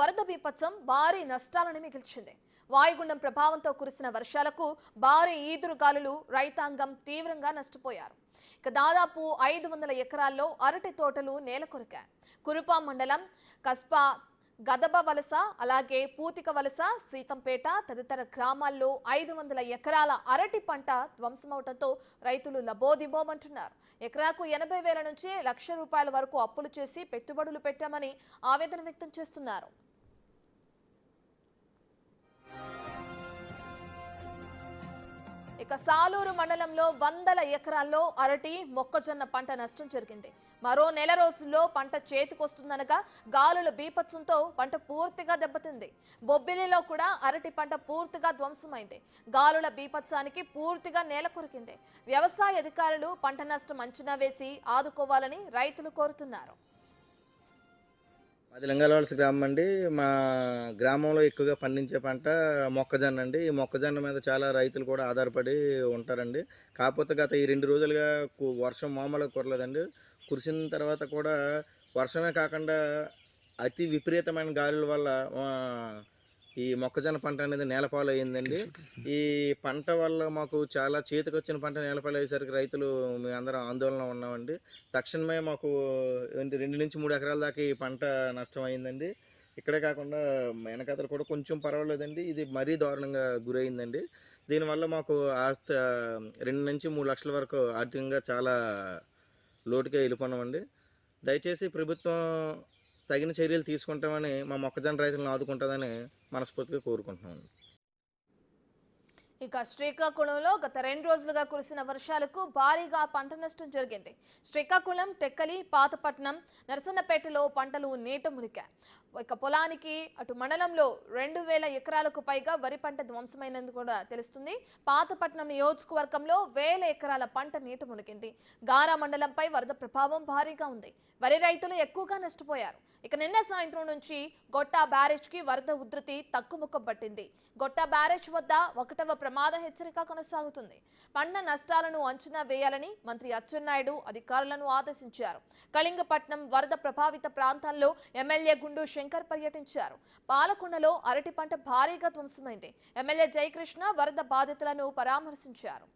వరద బీభత్సం భారీ నష్టాలను మిగిల్చింది. వాయుగుండం ప్రభావంతో కురిసిన వర్షాలకు భారీ ఈదురుగాలులు రైతాంగం తీవ్రంగా నష్టపోయారు. దాదాపు 500 ఎకరాల్లో అరటి తోటలు నేలకొరికాయి. కురుపా మండలం కస్బా గదబ వలస, అలాగే పూతిక వలస, సీతంపేట తదితర గ్రామాల్లో 500 ఎకరాల అరటి పంట ధ్వంసమవడంతో రైతులు లబోదిబోమంటున్నారు. ఎకరాకు 80,000 నుంచి ₹1,00,000 వరకు అప్పులు చేసి పెట్టుబడులు పెట్టామని ఆవేదన వ్యక్తం చేస్తున్నారు. ఇక సాలూరు మండలంలో 100 ఎకరాల్లో అరటి, మొక్కజొన్న పంట నష్టం జరిగింది. మరో నెల రోజుల్లో పంట చేతికొస్తుందనగా గాలుల బీభత్సంతో పంట పూర్తిగా దెబ్బతింది. బొబ్బిలిలో కూడా అరటి పంట పూర్తిగా ధ్వంసమైంది. గాలుల బీభత్సానికి పూర్తిగా నేల కొరికింది. వ్యవసాయ అధికారులు పంట నష్టం అంచనా వేసి ఆదుకోవాలని రైతులు కోరుతున్నారు. అది లింగాలవలస గ్రామం అండి. మా గ్రామంలో ఎక్కువగా పండించే పంట మొక్కజొన్న అండి. ఈ మొక్కజొన్న మీద చాలా రైతులు కూడా ఆధారపడి ఉంటారండి. కాకపోతే గత ఈ 2 రోజులుగా వర్షం మామూలుగా కురలేదండి. కురిసిన తర్వాత కూడా వర్షమే కాకుండా అతి విపరీతమైన గాలుల వల్ల ఈ మొక్కజొన్న పంట అనేది నేలపాలు అయ్యిందండి. ఈ పంట వల్ల మాకు చాలా చేతికొచ్చిన పంట నేలపాలు అయ్యేసరికి రైతులు మేమందరం ఆందోళన ఉన్నామండి. తక్షణమే మాకు 2 నుంచి 3 ఎకరాల దాకా ఈ పంట నష్టం అయిందండి. ఇక్కడే కాకుండా వెనకాతలు కూడా కొంచెం పర్వాలేదండి. ఇది మరీ దారుణంగా గురైందండి. దీనివల్ల మాకు 2 నుంచి 3 లక్షల వరకు ఆర్థికంగా చాలా లోటుగా వెళ్ళిపోన్నామండి. దయచేసి ప్రభుత్వం తగిన చర్యలు తీసుకుంటామని, మా మొక్కజొన్న రైతులను ఆదుకుంటుందని మనస్ఫూర్తిగా కోరుకుంటున్నాను. ఇక శ్రీకాకుళంలో గత 2 రోజులుగా కురిసిన వర్షాలకు భారీగా పంట నష్టం జరిగింది. శ్రీకాకుళం, టెక్కలి, పాతపట్నం, నరసన్నపేటలో పంటలు నీట మునిగాయి. ఇక పొలానికి అటు మండలంలో 2,000 ఎకరాలకు పైగా వరి పంట ధ్వంసమైనది కూడా తెలుస్తుంది. పాతపట్నం నియోజకవర్గంలో 1,000 ఎకరాల పంట నీట మునిగింది. గారా మండలంపై వరద ప్రభావం భారీగా ఉంది. వరి రైతులు ఎక్కువగా నష్టపోయారు. ఇక నిన్న సాయంత్రం నుంచి గొట్టా బ్యారేజ్ కి వరద ఉధృతి తక్కుముఖం పట్టింది. గొట్టా బ్యారేజ్ వద్ద 1వ ప్రమాద హెచ్చరిక కొనసాగుతుంది. పంట నష్టాలను అంచనా వేయాలని మంత్రి అచ్చెన్నాయుడు అధికారులను ఆదేశించారు. కళింగపట్నం వరద ప్రభావిత ప్రాంతాల్లో ఎమ్మెల్యే గుండు శంకర్ పర్యటించారు. పాలకొండలో అరటి పంట భారీగా ధ్వంసమైంది. ఎమ్మెల్యే జయకృష్ణ వరద బాధితులను పరామర్శించారు.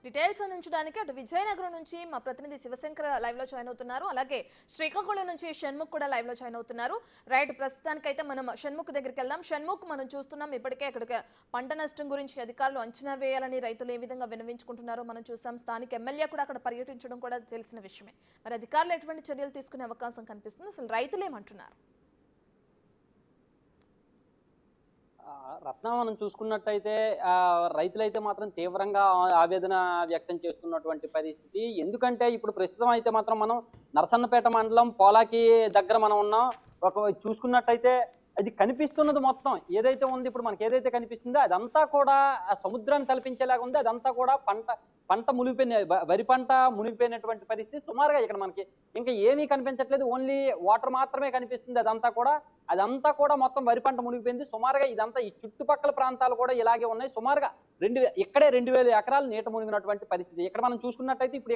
డీటెయిల్స్ అందించడానికి అటు విజయనగరం నుంచి మా ప్రతినిధి శివశంకర్ లైవ్ లో జాయిన్ అవుతున్నారు. అలాగే శ్రీకాకుళం నుంచి షణ్ముఖ్ కూడా లైవ్ లో జాయిన్ అవుతున్నారు. రైట్, ప్రస్తుతానికైతే మనం షణ్ముఖ్ దగ్గరికి వెళ్దాం. షణ్ముఖ్, మనం చూస్తున్నాం ఇప్పటికే అక్కడికి పంట నష్టం గురించి అధికారులు అంచనా వేయాలని రైతులు ఏ విధంగా విన్నవించుకుంటున్నారో మనం చూసాం. స్థానిక ఎమ్మెల్యే కూడా అక్కడ పర్యటించడం కూడా తెలిసిన విషయమే. మరి అధికారులు ఎటువంటి చర్యలు తీసుకునే అవకాశం కనిపిస్తుంది? అసలు రైతులు ఏమంటున్నారు? రత్న మనం చూసుకున్నట్టయితే రైతులైతే మాత్రం తీవ్రంగా ఆవేదన వ్యక్తం చేస్తున్నటువంటి పరిస్థితి. ఎందుకంటే ఇప్పుడు ప్రస్తుతం అయితే మాత్రం మనం నరసన్నపేట మండలం పోలాకి దగ్గర మనం ఉన్నాం. చూసుకున్నట్టయితే అది కనిపిస్తున్నది మొత్తం ఏదైతే ఉంది, ఇప్పుడు మనకి ఏదైతే కనిపిస్తుందో అదంతా కూడా సముద్రాన్ని తలపించేలాగా ఉంది. అదంతా కూడా పంట మునిగిపోయిన వరి పంట మునిగిపోయినటువంటి పరిస్థితి. సుమారుగా ఇక్కడ మనకి ఇంకా ఏమీ కనిపించట్లేదు, ఓన్లీ వాటర్ మాత్రమే కనిపిస్తుంది. అదంతా కూడా మొత్తం వరి పంట మునిగిపోయింది. సుమారుగా ఇదంతా ఈ చుట్టుపక్కల ప్రాంతాలు కూడా ఇలాగే ఉన్నాయి. సుమారుగా ఇక్కడే 2,000 ఎకరాలు నీట మునిగినటువంటి పరిస్థితి. ఇక్కడ మనం చూసుకున్నట్టయితే ఇప్పుడు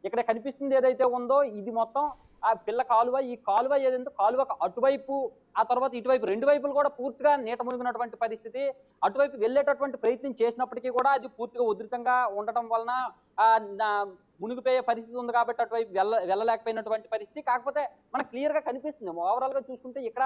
ఇక్కడ కనిపిస్తుంది ఏదైతే ఉందో ఇది మొత్తం ఆ పిల్ల కాలువ. ఈ కాలువ ఏదైతే కాలువకు అటువైపు ఆ తర్వాత ఇటువైపు 2 వైపులు కూడా పూర్తిగా నీట మునిగినటువంటి పరిస్థితి. అటువైపు వెళ్ళేటటువంటి ప్రయత్నం చేసినప్పటికీ కూడా అది పూర్తిగా ఉధృతంగా ఉండటం వలన మునిగిపోయే పరిస్థితి ఉంది. కాబట్టి అటువైపు వెళ్ళలేకపోయినటువంటి పరిస్థితి. కాకపోతే మనకు క్లియర్ గా కనిపిస్తుంది. ఓవరాల్ గా చూసుకుంటే ఇక్కడ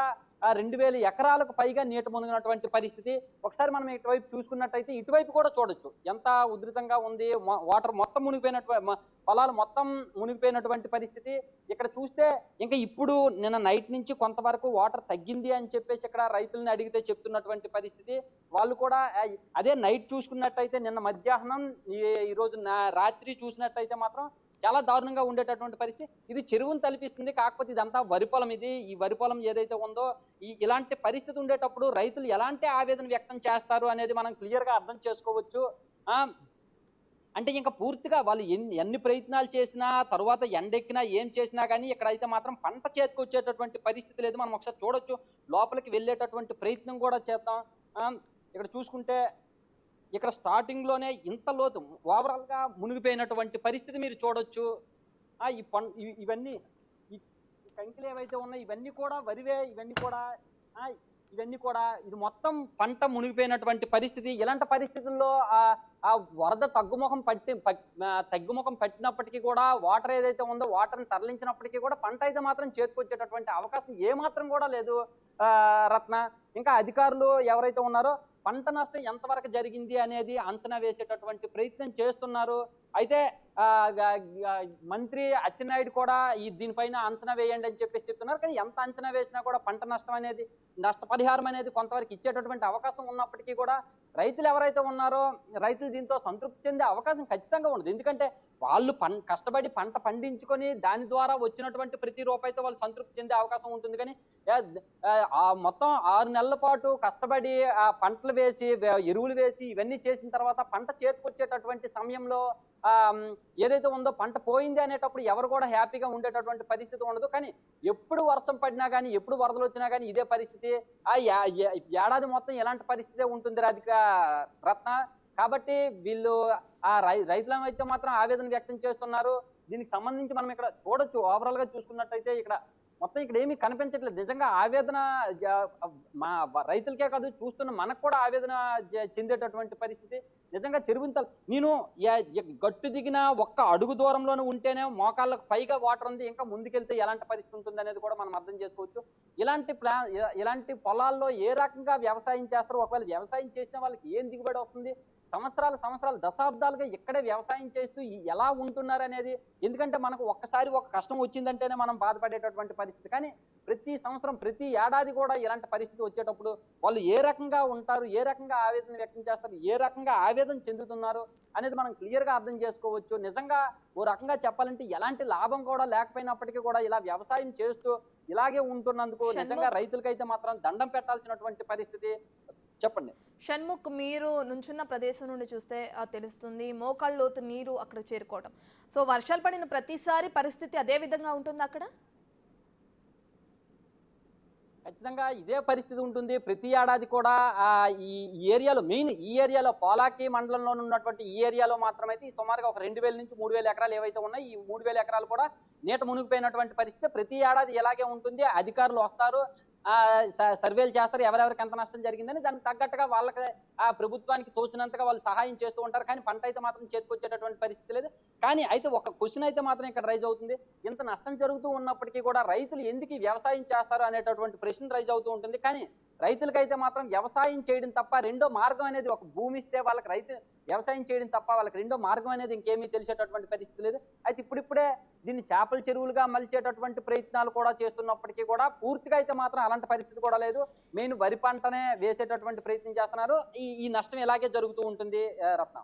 2,000 ఎకరాలకు పైగా నీట మునిగినటువంటి పరిస్థితి. ఒకసారి మనం ఇటువైపు చూసుకున్నట్టయితే ఇటువైపు కూడా చూడొచ్చు ఎంత ఉధృతంగా ఉంది. వాటర్ మొత్తం మునిగిపోయినటువంటి పొలాలు మొత్తం మునిగిపోయినటువంటి పరిస్థితి. ఇక్కడ చూస్తే ఇంకా ఇప్పుడు నిన్న నైట్ నుంచి కొంతవరకు వాటర్ తగ్గింది అని చెప్పేసి ఇక్కడ రైతుల్ని అడిగితే చెప్తున్నటువంటి పరిస్థితి. వాళ్ళు కూడా అదే నైట్ చూసుకున్నట్టయితే నిన్న మధ్యాహ్నం ఈ రోజు రాత్రి చూసినట్టయితే మాత్రం చాలా దారుణంగా ఉండేటటువంటి పరిస్థితి. ఇది చెరువును తలపిస్తుంది. కాకపోతే ఇదంతా వరి పొలం. ఈ వరి పొలం ఏదైతే ఉందో ఇలాంటి పరిస్థితి ఉండేటప్పుడు రైతులు ఎలాంటి ఆవేదన వ్యక్తం చేస్తారు అనేది మనం క్లియర్ గా అర్థం చేసుకోవచ్చు. ఆ అంటే ఇంకా పూర్తిగా వాళ్ళు ఎన్ని ప్రయత్నాలు చేసినా, తరువాత ఎండెక్కినా, ఏం చేసినా గానీ ఇక్కడైతే మాత్రం పంట చేతికొచ్చేటటువంటి పరిస్థితి లేదు. మనం ఒకసారి చూడొచ్చు. లోపలికి వెళ్ళేటటువంటి ప్రయత్నం కూడా చేద్దాం. ఇక్కడ చూసుకుంటే ఇక్కడ స్టార్టింగ్ లోనే ఇంత లోతు ఓవరాల్ గా మునిగిపోయినటువంటి పరిస్థితి మీరు చూడొచ్చు. ఇవన్నీ ఈ కంకిలు ఏవైతే ఉన్నాయో ఇవన్నీ కూడా వరివే. ఇవన్నీ కూడా ఇది మొత్తం పంట మునిగిపోయినటువంటి పరిస్థితి. ఇలాంటి పరిస్థితుల్లో ఆ వరద తగ్గుముఖం పట్టినప్పటికీ కూడా వాటర్ ఏదైతే ఉందో వాటర్ని తరలించినప్పటికీ కూడా పంట అయితే మాత్రం చేతికొచ్చేటటువంటి అవకాశం ఏమాత్రం కూడా లేదు రత్న. ఇంకా అధికారులు ఎవరైతే ఉన్నారో పంట నష్టం ఎంతవరకు జరిగింది అనేది అంచనా వేసేటటువంటి ప్రయత్నం చేస్తున్నారు. అయితే మంత్రి అచ్చెన్నాయుడు కూడా దీనిపైన అంచనా వేయండి అని చెప్పేసి చెప్తున్నారు. కానీ ఎంత అంచనా వేసినా కూడా పంట నష్టం అనేది, నష్టపరిహారం అనేది కొంతవరకు ఇచ్చేటటువంటి అవకాశం ఉన్నప్పటికీ కూడా రైతులు ఎవరైతే ఉన్నారో రైతులు దీంతో సంతృప్తి చెందే అవకాశం ఖచ్చితంగా ఉండదు. ఎందుకంటే వాళ్ళు కష్టపడి పంట పండించుకొని దాని ద్వారా వచ్చినటువంటి ప్రతి రూపాయితో వాళ్ళు సంతృప్తి చెందే అవకాశం ఉంటుంది. కానీ మొత్తం 6 నెలల పాటు కష్టపడి పంటలు వేసి, ఎరువులు వేసి, ఇవన్నీ చేసిన తర్వాత పంట చేతికొచ్చేటటువంటి సమయంలో ఏదైతే ఉందో పంట పోయింది అనేటప్పుడు ఎవరు కూడా హ్యాపీగా ఉండేటటువంటి పరిస్థితి ఉండదు. కానీ ఎప్పుడు వర్షం పడినా కానీ, ఎప్పుడు వరదలు వచ్చినా కానీ ఇదే పరిస్థితి. ఏడాది మొత్తం ఎలాంటి పరిస్థితే ఉంటుంది రత్న. కాబట్టి వీళ్ళు రైతులను అయితే మాత్రం ఆవేదన వ్యక్తం చేస్తున్నారు. దీనికి సంబంధించి మనం ఇక్కడ చూడొచ్చు. ఓవరాల్ గా చూసుకున్నట్టయితే ఇక్కడ మొత్తం ఇక్కడ ఏమీ కనిపించట్లేదు. నిజంగా ఆవేదన మా రైతులకే కాదు, చూస్తున్న మనకు కూడా ఆవేదన చెందేటటువంటి పరిస్థితి. నిజంగా చెరువుంతలు నేను గట్టు దిగిన ఒక్క అడుగు దూరంలోనే ఉంటేనే మోకాళ్ళకు పైగా వాటర్ ఉంది. ఇంకా ముందుకెళ్తే ఎలాంటి పరిస్థితి ఉంటుంది అనేది కూడా మనం అర్థం చేసుకోవచ్చు. ఇలాంటి పొలాల్లో ఏ రకంగా వ్యవసాయం చేస్తారో, ఒకవేళ వ్యవసాయం చేసిన వాళ్ళకి ఏం దిగుబడి వస్తుంది, సంవత్సరాలు దశాబ్దాలుగా ఇక్కడే వ్యవసాయం చేస్తూ ఎలా ఉంటున్నారు అనేది. ఎందుకంటే మనకు ఒక్కసారి ఒక కష్టం వచ్చిందంటేనే మనం బాధపడేటటువంటి పరిస్థితి. కానీ ప్రతి సంవత్సరం, ప్రతి ఏడాది కూడా ఇలాంటి పరిస్థితి వచ్చేటప్పుడు వాళ్ళు ఏ రకంగా ఉంటారు, ఏ రకంగా ఆవేదన వ్యక్తం చేస్తారు, ఏ రకంగా ఆవేదన చెందుతున్నారు అనేది మనం క్లియర్ గా అర్థం చేసుకోవచ్చు. నిజంగా ఓ రకంగా చెప్పాలంటే ఎలాంటి లాభం కూడా లేకపోయినప్పటికీ కూడా ఇలా వ్యవసాయం చేస్తూ ఇలాగే ఉంటున్నందుకు నిజంగా రైతులకైతే మాత్రం దండం పెట్టాల్సినటువంటి పరిస్థితి. చెప్పండి షణ్ముఖ్, మీరు నుంచున్న ప్రదేశం నుండి చూస్తే తెలుస్తుంది మోకాళ్ళ లోతు నీరు అక్కడ చేరుకోవడం. సో వర్షాలు పడిన ప్రతిసారి పరిస్థితి అదే విధంగా ఉంటుంది అక్కడ? ఖచ్చితంగా ఇదే పరిస్థితి ఉంటుంది. ప్రతి ఏడాది కూడా ఈ ఏరియాలో, మెయిన్ ఈ ఏరియాలో పోలాకి మండలంలో ఉన్నటువంటి ఈ ఏరియాలో మాత్రమైతే సుమారుగా ఒక 2000 నుంచి 3000 ఎకరాలు ఏవైతే ఉన్నాయి, ఈ 3000 ఎకరాలు కూడా నీట మునిగిపోయినటువంటి పరిస్థితి. ప్రతి ఏడాది ఇలాగే ఉంటుంది. అధికారులు వస్తారు, సర్వేలు చేస్తారు, ఎవరెవరికి ఎంత నష్టం జరిగిందని దానికి తగ్గట్టుగా వాళ్ళకి ప్రభుత్వానికి తోచినంతగా వాళ్ళు సహాయం చేస్తూ ఉంటారు. కానీ పంట అయితే మాత్రం చేతికొచ్చేటటువంటి పరిస్థితి లేదు. కానీ అయితే ఒక క్వశ్చన్ అయితే మాత్రం ఇక్కడ రైజ్ అవుతుంది. ఇంత నష్టం జరుగుతూ ఉన్నప్పటికీ కూడా రైతులు ఎందుకు వ్యవసాయం చేస్తారు అనేటటువంటి ప్రశ్న రైజ్ అవుతూ ఉంటుంది. కానీ రైతులకైతే మాత్రం వ్యవసాయం చేయడం తప్ప రెండో మార్గం అనేది, ఒక భూమి ఇస్తే వాళ్ళకి రైతు వ్యవసాయం చేయడం తప్ప వాళ్ళకి రెండో మార్గం అనేది ఇంకేమీ తెలిసేటటువంటి పరిస్థితి లేదు. అయితే ఇప్పుడిప్పుడే దీన్ని చేపల చెరువులుగా మలిచేటటువంటి ప్రయత్నాలు కూడా చేస్తున్నప్పటికీ కూడా పూర్తిగా అయితే మాత్రం అలాంటి పరిస్థితి కూడా లేదు. మెయిన్ వరి పంటనే వేసేటటువంటి ప్రయత్నం చేస్తున్నారు. ఈ నష్టం ఇలాగే జరుగుతూ ఉంటుంది రత్న.